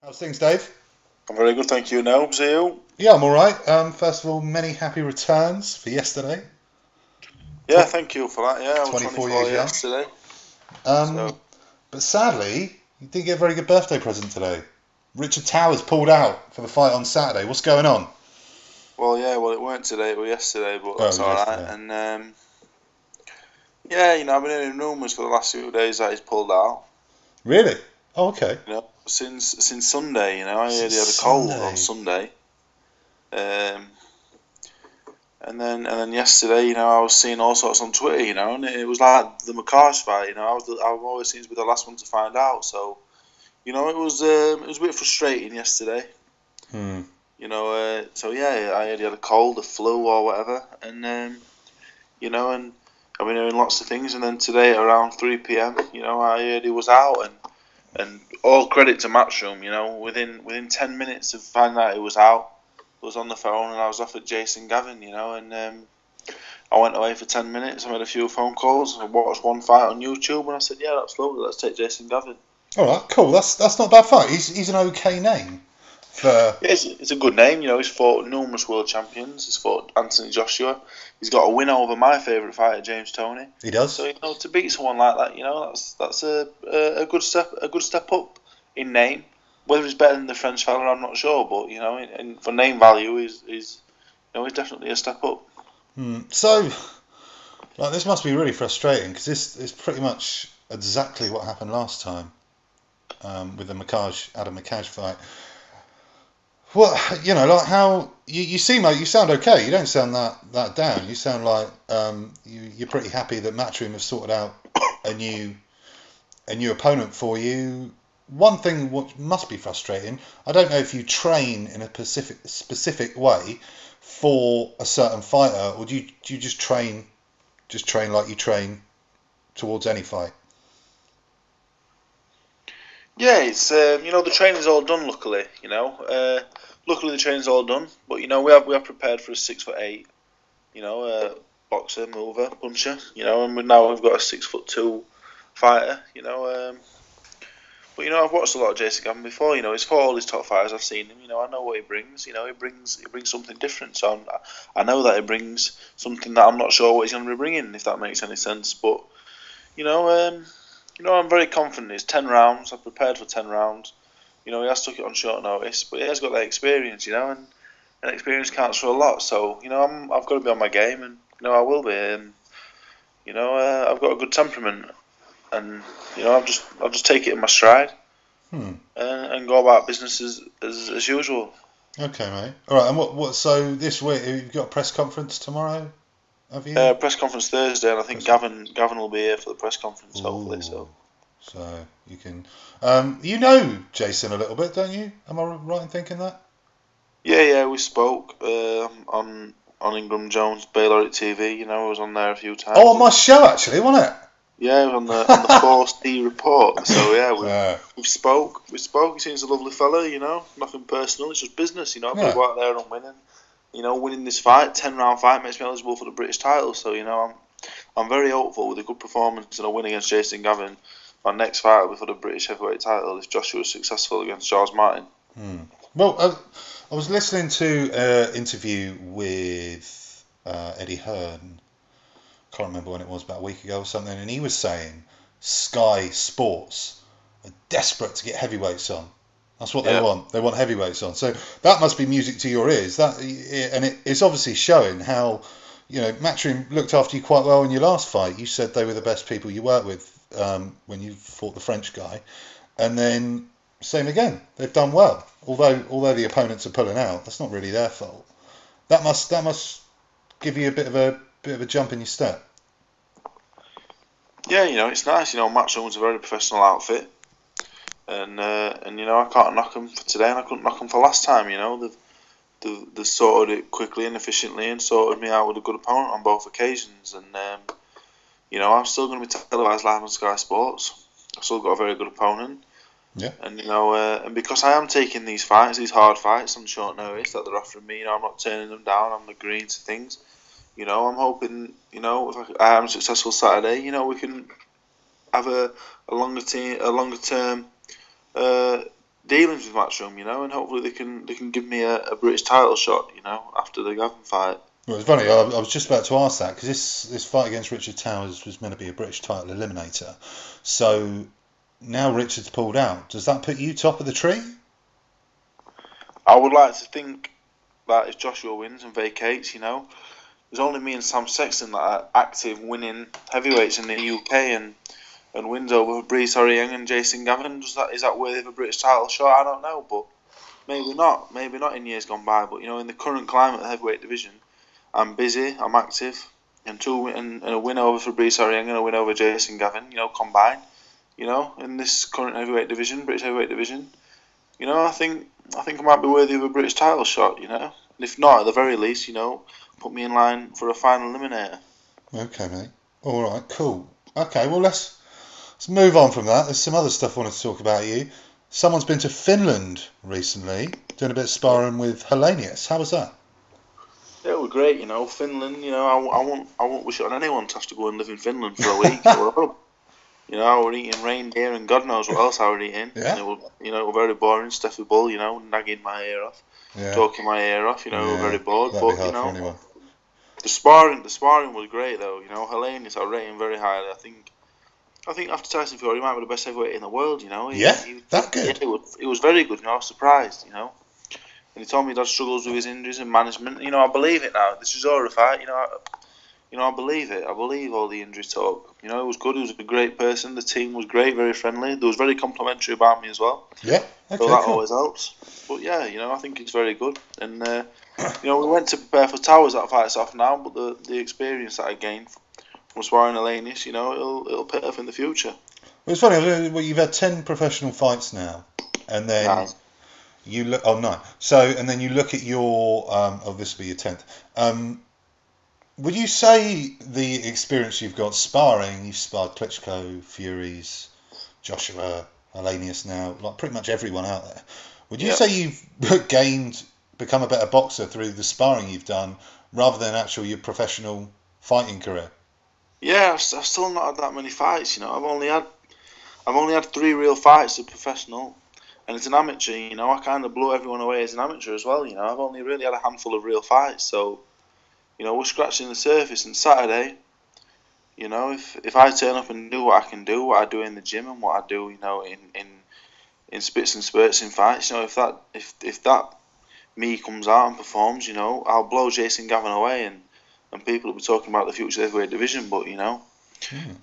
How's things, Dave? I'm very good, thank you. Now, see you. Yeah, I'm all right. First of all, many happy returns for yesterday. Yeah, thank you for that. Yeah, I was 24 years 24 young. yesterday. So, Um, but sadly, you didn't get a very good birthday present today. Richard Towers pulled out for the fight on Saturday. What's going on? well, it weren't today, it was yesterday, but Oh, it that's was all right. yesterday. And yeah, I've been hearing rumours for the last few days that he's pulled out. Really? Oh, okay. Since Sunday. I heard Since he had a cold on Sunday. Sunday. Um, and then yesterday, I was seeing all sorts on Twitter, and it was like the Makash fight. I've always seemed to be the last one to find out. So, it was a bit frustrating yesterday. Hmm. So yeah, I heard he had a cold, a flu, or whatever, and I've been hearing lots of things. And then today at around 3 p.m., I heard he was out, and all credit to Matchroom. Within 10 minutes of finding out he was out, I was on the phone and I was off at Jason Gavern. And I went away for 10 minutes. I made a few phone calls. I watched one fight on YouTube, and I said, yeah, absolutely, let's take Jason Gavern. All right, cool. That's not a bad fight. He's an okay name for. Yeah, it's a good name. He's fought numerous world champions. He's fought Anthony Joshua. He's got a win over my favourite fighter, James Toney. He does. So to beat someone like that, that's a good step up in name. Whether he's better than the French fella, I'm not sure. But and for name value, he's definitely a step up. So, like, this must be really frustrating because this is pretty much exactly what happened last time with the Adam Makaj fight. Well, like how you seem like you sound okay. You don't sound that down. You sound like you're pretty happy that Matchroom have sorted out a new opponent for you. One thing what must be frustrating, I don't know if you train in a specific way for a certain fighter, or do you just train like you train towards any fight? Yeah, it's the training's all done. Luckily the training's all done. But we have prepared for a 6'8", boxer, mover, puncher. And we've got a 6'2" fighter. But I've watched a lot of Jason Gavin before. He's fought all his top fighters. I've seen him. I know what he brings. He brings something different. So I know that he brings something that I'm not sure what he's going to be bringing, if that makes any sense. But you know, um, I'm very confident. It's 10 rounds. I've prepared for 10 rounds. He has took it on short notice, but he has got that experience. And experience counts for a lot. So I've got to be on my game, and I will be. And I've got a good temperament, and I'll just take it in my stride Hmm. and go about business as usual. Okay, mate. All right. And what? So this week you've got a press conference tomorrow, have you? Press conference Thursday, and I think Press. Gavin will be here for the press conference, hopefully. Ooh. So So you can. You know Jason a little bit, don't you? Am I right in thinking that? yeah, we spoke on Ingram Jones Baylor TV. I was on there a few Oh, times. on my show actually, wasn't it? Yeah, on the 4C report. So yeah, Yeah. we spoke. We spoke. He seems a lovely fella. Nothing personal. It's just business. I've got to Yeah. go out there and win. And winning this fight, 10 round fight, makes me eligible for the British title. So I'm very hopeful with a good performance and a win against Jason Gavin. My next fight will be for the British heavyweight title if Joshua is successful against Charles Martin. Hmm. Well, I was listening to an interview with Eddie Hearn. Can't remember when it was, about a week ago or something, and he was saying Sky Sports are desperate to get heavyweights on. That's what they Yeah, want. They want heavyweights on. So that must be music to your ears. It's obviously showing how Matchroom looked after you quite well in your last fight. You said they were the best people you worked with when you fought the French guy, and then same again. They've done well. Although the opponents are pulling out, that's not really their fault. That must give you a bit of a jump in your step. yeah. It's nice. Matchroom's a very professional outfit, and I can't knock them for today, and I couldn't knock them for last time. They've sorted it quickly and efficiently, and sorted me out with a good opponent on both occasions. And I'm still going to be televised live on Sky Sports. I've still got a very good opponent. Yeah. And and because I am taking these fights, these hard fights on short notice that they're offering me, I'm not turning them down. I'm agreeing to things. I'm hoping, if I am successful Saturday, we can have a longer term uh, dealings with Matchroom, and hopefully they can give me a British title shot, after the Gavin fight. Well, it's funny. I was just about to ask that because this fight against Richard Towers was meant to be a British title eliminator. So now Richard's pulled out. Does that put you top of the tree? I would like to think that if Joshua wins and vacates, there's only me and Sam Sexton that are active winning heavyweights in the UK and wins over Briggs and Jason Gavern. Is that worthy of a British title shot? I don't know, but maybe not. Maybe not in years gone by. But in the current climate of the heavyweight division, I'm busy, I'm active, and a win over for Briggs and a win over Jason Gavern, combined, in this current heavyweight division, British heavyweight division, I think I might be worthy of a British title shot, and if not, at the very least, put me in line for a final eliminator. Okay, mate. All right, cool. Okay, well let's move on from that. There's some other stuff I wanted to talk about you. Someone's been to Finland recently, doing a bit of sparring with Hellenius. How was that? Yeah, it was great, Finland, I won't wish it on anyone to have to go and live in Finland for a week. I were eating reindeer and God knows what else I were eating. Yeah. And it was very boring. Steffi Bull, nagging my ear off, talking my ear off. Very bored. That'd be hard for anyone. The sparring was great though. Hellenius, I rate him very highly. I think after Tyson Fury, he might be the best heavyweight in the world. He that good. Yeah, it was very good. I was surprised. And he told me he'd had struggles with his injuries and management. I believe it now. This is all a fight. I believe it. I believe all the injury talk. It was good. He was a great person. The team was great, very friendly. They was very complimentary about me as well. Yeah. Okay, so that cool. always helps. But yeah, I think it's very good. And we went to prepare for Towers. That fight's off now, but the experience that I gained from sparring Hellenius, it'll pay off in the future. Well, it's funny. Well, you've had 10 professional fights now, and then. Nice. You look. Oh no. So and then you look at your. This will be your 10th. Would you say the experience you've got sparring? You've sparred Klitschko, Furies, Joshua, Hellenius now, like pretty much everyone out there. Would you say you've become a better boxer through the sparring you've done, rather than your professional fighting career? Yeah, I've still not had that many fights. I've only had 3 real fights as a professional. And as an amateur, I kind of blew everyone away as an amateur as well. I've only really had a handful of real fights, so we're scratching the surface. And Saturday, if I turn up and do what I can do, what I do in the gym and what I do, in spits and spurts in fights, if that me comes out and performs, I'll blow Jason Gavern away, and people will be talking about the future of the heavyweight division. But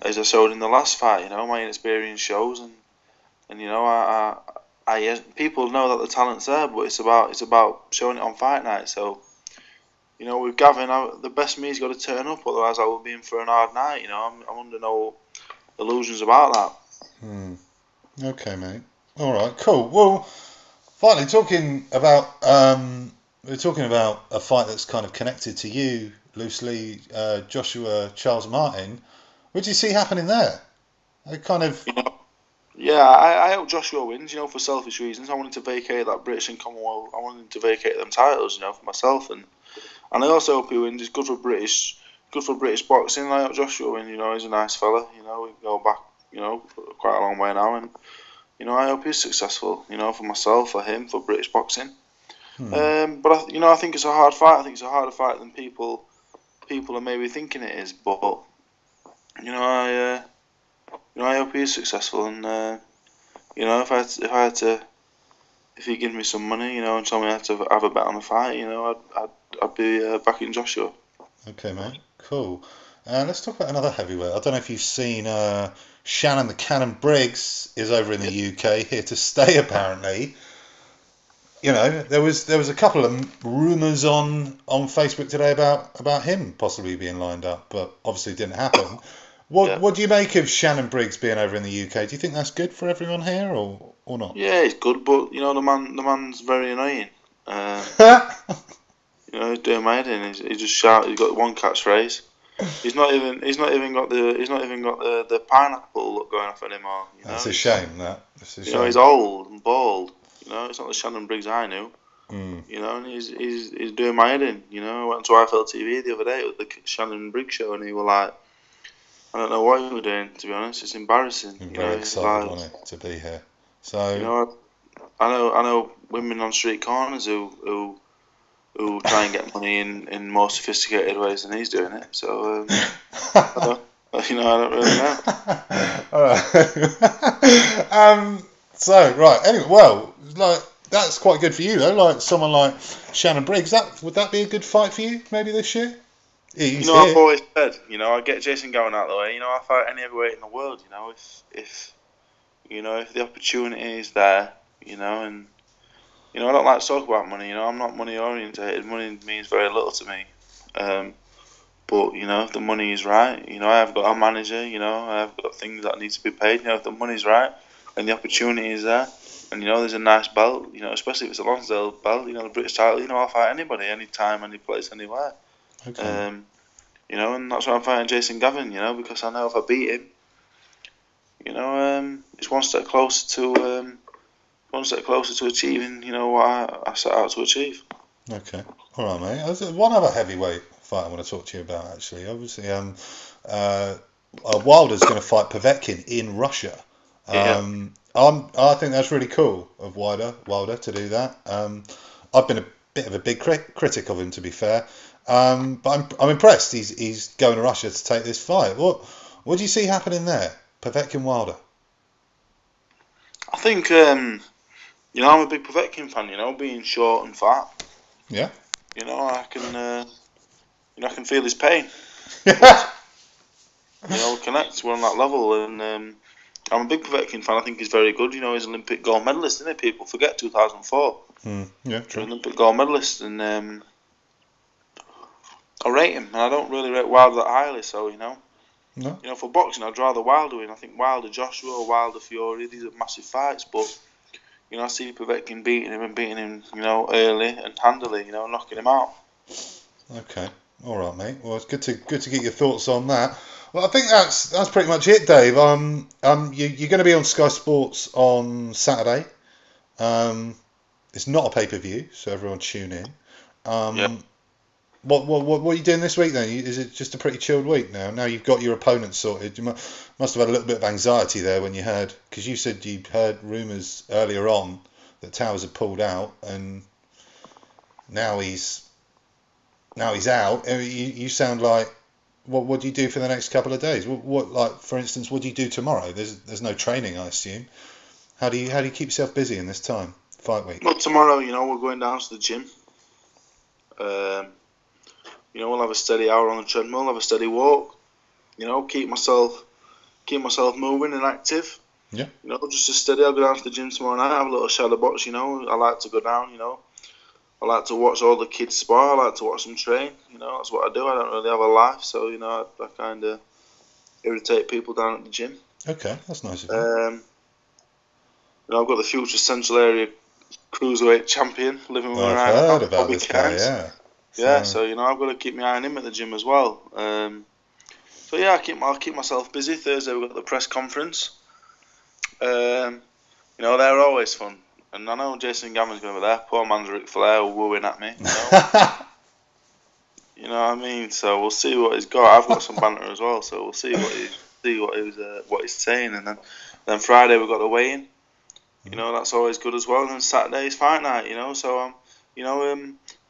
as I showed in the last fight, my inexperience shows, and people know that the talent's there, but it's about showing it on fight night. So, with Gavin, the best me's got to turn up, otherwise I will be in for an hard night. I'm under no illusions about that. Okay, mate. All right, cool. Well, finally, we're talking about a fight that's kind of connected to you loosely, Joshua Charles Martin. What do you see happening there? Yeah, I hope Joshua wins, for selfish reasons. I wanted to vacate that British and Commonwealth. I wanted to vacate them titles, for myself, and I also hope he wins. It's good for British boxing. I hope Joshua wins. He's a nice fella. We go back, quite a long way now, and I hope he's successful. For myself, for him, for British boxing. But I think it's a hard fight. I think it's a harder fight than people are maybe thinking it is. But I hope he is successful, and if he gives me some money, and told me I had to have a bet on the fight, I'd be backing Joshua. Okay, mate. Cool. Let's talk about another heavyweight. I don't know if you've seen Shannon the Cannon Briggs is over in the UK, here to stay apparently. There was a couple of rumours on Facebook today about him possibly being lined up, but obviously it didn't happen. What do you make of Shannon Briggs being over in the UK? Do you think that's good for everyone here or not? Yeah, it's good, but the man's very annoying. He's doing my head in. He just shout. He's got one catchphrase. He's not even got the pineapple look going off anymore. That's a shame. He's old and bald. It's not the Shannon Briggs I knew. Mm. And he's doing my head in. I went to IFL TV the other day with the Shannon Briggs show, and he was like, I don't know what he was doing, to be honest. It's embarrassing. I'm very excited, wasn't it, to be here. So I know women on street corners who try and get money in more sophisticated ways than he's doing it. So I don't, I don't really know. All right. So right. Anyway, well, like that's quite good for you though. Like someone like Shannon Briggs. Would that be a good fight for you maybe this year? He's here. I've always said, I get Jason Gavern out of the way. I fight any heavyweight in the world. If the opportunity is there, and I don't like to talk about money. I'm not money orientated. Money means very little to me. But if the money is right, I have got a manager. I have got things that need to be paid. If the money's right and the opportunity is there, and there's a nice belt. Especially if it's a Lonsdale belt. The British title. I'll fight anybody, anytime, any place, anywhere. Okay. And that's why I'm fighting Jason Gavern. Because I know if I beat him, it's one step closer to achieving, what I set out to achieve. Okay. All right, mate. There's one other heavyweight fight I want to talk to you about, actually. Obviously, Wilder's going to fight Povetkin in Russia. I think that's really cool of Wilder to do that. I've been a bit of a big critic of him, to be fair. But I'm impressed. He's going to Russia to take this fight. What do you see happening there, Povetkin Wilder? I think I'm a big Povetkin fan. Being short and fat. Yeah. I can feel his pain. We connect. We're on that level, and I'm a big Povetkin fan. I think he's very good. He's an Olympic gold medalist, isn't he? People forget 2004. Yeah, true. Olympic gold medalist, and I rate him, and I don't really rate Wilder that highly. So No. For boxing, I'd rather Wilder win. I think Wilder Joshua, Wilder Fury, these are massive fights, but I see Povetkin beating him, early and handily, knocking him out. Okay. All right, mate. Well, it's good to get your thoughts on that. Well, I think that's pretty much it, Dave. You're going to be on Sky Sports on Saturday. It's not a pay-per-view, so everyone tune in. Yeah. What are you doing this week then? Is it just a pretty chilled week now? Now you've got your opponent sorted. You must have had a little bit of anxiety there when you heard, because you said you heard rumours earlier on that Towers had pulled out, and now he's out. You sound like, what do you do for the next couple of days? What like, for instance, what do you do tomorrow? There's no training, I assume. How do you keep yourself busy in this time, fight week? Well, tomorrow, we're going down to the gym. We'll have a steady hour on the treadmill, have a steady walk. Keep myself moving and active. Yeah. Just a steady. I'll go down to the gym tomorrow night, have a little shadow box. I like to go down. I like to watch all the kids spar. I like to watch them train. That's what I do. I don't really have a life, so I kind of irritate people down at the gym. Okay, that's nice of you. I've got the future Central Area Cruiserweight champion living with me I've right now. heard about this guy, yeah. Yeah, so I've got to keep my eye on him at the gym as well. So yeah, I'll keep myself busy. Thursday we've got the press conference. They're always fun, and I know Jason Gavern's going to be there. Poor man's Ric Flair wooing at me. You know what I mean? So we'll see what he's got. I've got some banter as well, so we'll see what he's saying, and then Friday we've got the weigh-in. That's always good as well. And then Saturday is fight night. So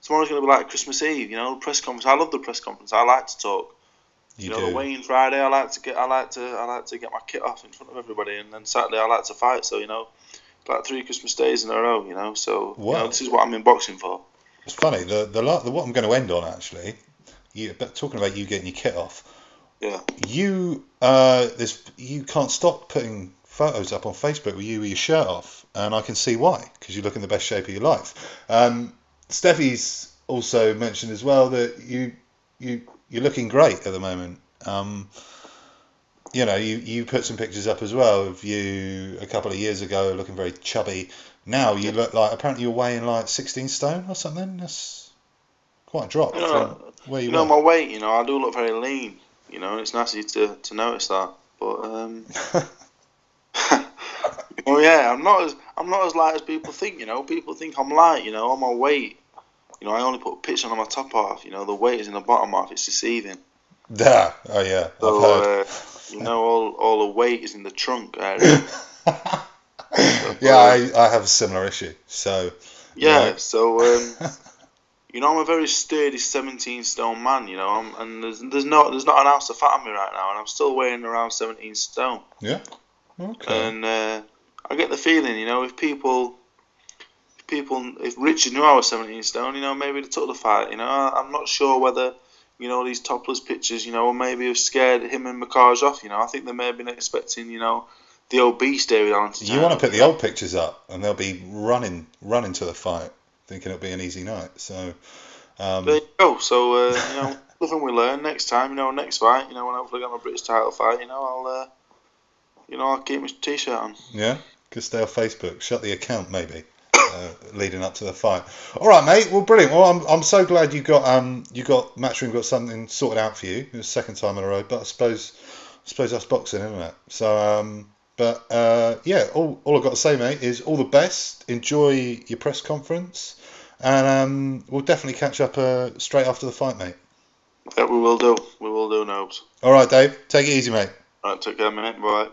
tomorrow's going to be like Christmas Eve. Press conference. I love the press conference. I like to talk. The weigh-in Friday, I like to get my kit off in front of everybody, and then Saturday I like to fight. So like 3 Christmas days in a row. So this is what I'm in boxing for. It's funny. The what I'm going to end on actually. Talking about you getting your kit off. Yeah. You can't stop putting photos up on Facebook with you with your shirt off, and I can see why, because you look in the best shape of your life. Steffi's also mentioned as well that you're looking great at the moment. You put some pictures up as well of you a couple of years ago looking very chubby. Now you look like, apparently you're weighing like 16 stone or something. That's quite a drop from where you were. My weight, I do look very lean. It's nice to notice that. But yeah, I'm not as light as people think. People think I'm light. On my weight. I only put a picture on my top half. The weight is in the bottom half. It's deceiving. Yeah. Oh yeah. So, I've heard. all the weight is in the trunk area. stuff. Yeah, I have a similar issue. So yeah, right. so you know, I'm a very sturdy 17 stone man. You know, and there's not an ounce of fat on me right now, and I'm still weighing around 17 stone. Yeah. Okay. And I get the feeling, you know, if Richard knew I was 17 stone, you know, maybe they took the fight. You know, I'm not sure whether, you know, these topless pictures, you know, maybe have scared him and Makaj off. You know, I think they may have been expecting, you know, the obese David Allen to You turn want to up. put the old pictures up, and they'll be running to the fight, thinking it'll be an easy night. So. There you go. So you know, nothing we learn next time. You know, next fight. You know, when I hopefully get my British title fight. I'll keep my t-shirt on. Yeah, just stay off Facebook. Shut the account, maybe. Leading up to the fight. All right, mate. Well, brilliant. Well, I'm so glad you got Matchroom got something sorted out for you. It was the second time in a row, but I suppose that's boxing, isn't it? So yeah. All I've got to say, mate, is all the best. Enjoy your press conference, and we'll definitely catch up straight after the fight, mate. Yeah, we will do. We will do, Nobes. All right, Dave. Take it easy, mate. Right, take care, mate. Bye.